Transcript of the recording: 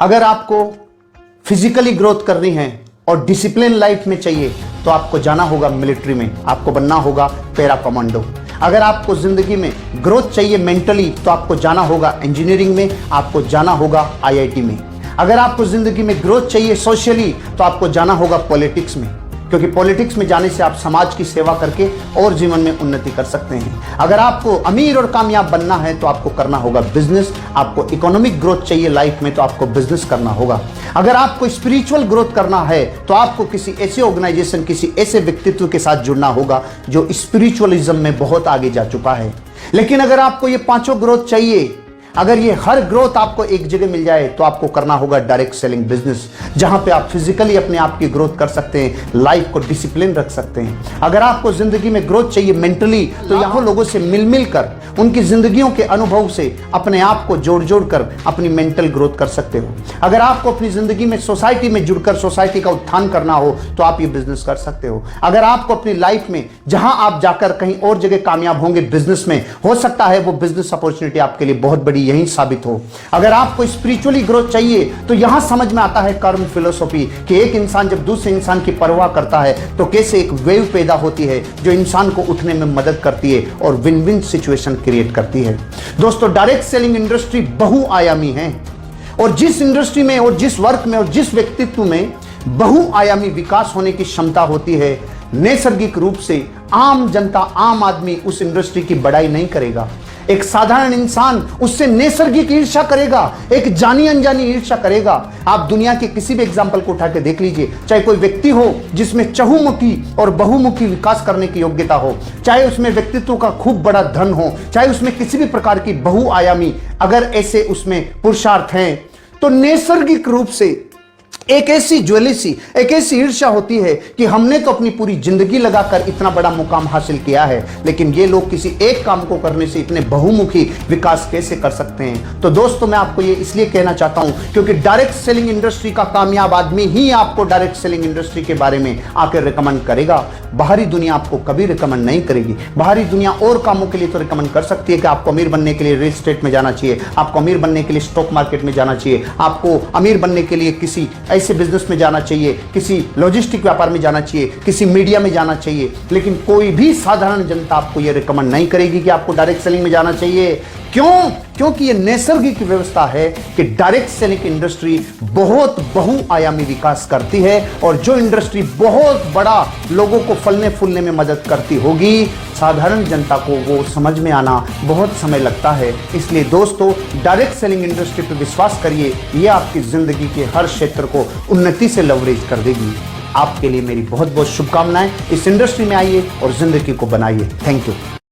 अगर आपको physically growth करनी है और डिसिप्लिन लाइफ में चाहिए तो आपको जाना होगा मिलिट्री में, आपको बनना होगा पैरा कमांडो। अगर आपको जिंदगी में ग्रोथ चाहिए मेंटली तो आपको जाना होगा इंजीनियरिंग में, आपको जाना होगा आईआईटी में। अगर आपको जिंदगी में ग्रोथ चाहिए सोशली तो आपको जाना होगा पॉलिटिक्स में, क्योंकि पॉलिटिक्स में जाने से आप समाज की सेवा करके और जीवन में उन्नति कर सकते हैं। अगर आपको अमीर और कामयाब बनना है तो आपको करना होगा बिजनेस। आपको इकोनॉमिक ग्रोथ चाहिए लाइफ में तो आपको बिजनेस करना होगा। अगर आपको स्पिरिचुअल ग्रोथ करना है तो आपको किसी ऐसे ऑर्गेनाइजेशन, किसी ऐसे व्यक्तित्व के साथ जुड़ना होगा जो स्पिरिचुअलिज्म में बहुत आगे जा चुका है। लेकिन अगर आपको ये पांचों ग्रोथ चाहिए, अगर ये हर ग्रोथ आपको एक जगह मिल जाए तो आपको करना होगा डायरेक्ट सेलिंग बिजनेस, जहां पे आप फिजिकली अपने आप की ग्रोथ कर सकते हैं, लाइफ को डिसिप्लिन रख सकते हैं। अगर आपको जिंदगी में ग्रोथ चाहिए मेंटली तो यहाँ लोगों से मिल मिल कर, उनकी जिंदगियों के अनुभव से अपने आप को जोड़ जोड़ कर अपनी मेंटल ग्रोथ कर सकते हो। अगर आपको अपनी जिंदगी में सोसाइटी में जुड़कर सोसाइटी का उत्थान करना हो तो आप ये बिजनेस कर सकते हो। अगर आपको अपनी लाइफ में जहां आप जाकर कहीं और जगह कामयाब होंगे बिजनेस में, हो सकता है वो बिजनेस अपॉर्चुनिटी आपके लिए बहुत बड़ी यही साबित हो। अगर आपको स्पिरिचुअली ग्रोथ चाहिए तो यहां समझ में आता है कर्म फिलोसॉफी कि एक इंसान जब दूसरे इंसान की परवाह करता है तो कैसे एक वेव पैदा होती है जो इंसान को उठने में मदद करती है और विन विन सिचुएशन क्रिएट करती है। दोस्तों, डायरेक्ट सेलिंग इंडस्ट्री बहुआयामी है और जिस इंडस्ट्री में और जिस वर्क में और जिस व्यक्तित्व में बहुआयामी विकास होने की क्षमता होती है, नैसर्गिक रूप से आम जनता, आम आदमी उस इंडस्ट्री की बड़ाई नहीं करेगा। एक साधारण इंसान उससे नैसर्गिक ईर्ष्या करेगा, एक जानी अनजानी ईर्ष्या करेगा। आप दुनिया के किसी भी एग्जाम्पल को उठा के देख लीजिए, चाहे कोई व्यक्ति हो जिसमें चहुमुखी और बहुमुखी विकास करने की योग्यता हो, चाहे उसमें व्यक्तित्व का खूब बड़ा धन हो, चाहे उसमें किसी भी प्रकार की बहुआयामी अगर ऐसे उसमें पुरुषार्थ हैं, तो नैसर्गिक रूप से एक ऐसी ज्वेलिसी, एक ऐसी ईर्ष्या होती है कि हमने तो अपनी पूरी जिंदगी लगाकर इतना बड़ा मुकाम हासिल किया है, लेकिन ये लोग किसी एक काम को करने से इतने बहुमुखी विकास कैसे कर सकते हैं। तो दोस्तों, मैं आपको ये इसलिए कहना चाहता हूं क्योंकि डायरेक्ट सेलिंग इंडस्ट्री का कामयाब आदमी ही आपको डायरेक्ट सेलिंग इंडस्ट्री के बारे में आकर रिकमेंड करेगा। बाहरी दुनिया आपको कभी रिकमेंड नहीं करेगी। बाहरी दुनिया और कामों के लिए तो रिकमेंड कर सकती है कि आपको अमीर बनने के लिए रियल एस्टेट में जाना चाहिए, आपको अमीर बनने के लिए स्टॉक मार्केट में जाना चाहिए, आपको अमीर बनने के लिए किसी ऐसे बिजनेस में जाना चाहिए, किसी लॉजिस्टिक व्यापार में जाना चाहिए, किसी मीडिया में जाना चाहिए। लेकिन कोई भी साधारण जनता आपको यह रिकमेंड नहीं करेगी कि आपको डायरेक्ट सेलिंग में जाना चाहिए। क्यों? क्योंकि यह नैसर्गिक व्यवस्था है कि डायरेक्ट सेलिंग इंडस्ट्री बहुत बहुआयामी विकास करती है और जो इंडस्ट्री बहुत बड़ा लोगों को फलने फूलने में मदद करती होगी, साधारण जनता को वो समझ में आना बहुत समय लगता है। इसलिए दोस्तों, डायरेक्ट सेलिंग इंडस्ट्री पर विश्वास करिए, ये आपकी जिंदगी के हर क्षेत्र को उन्नति से लवरेज कर देगी। आपके लिए मेरी बहुत बहुत शुभकामनाएं। इस इंडस्ट्री में आइए और जिंदगी को बनाइए। Thank you.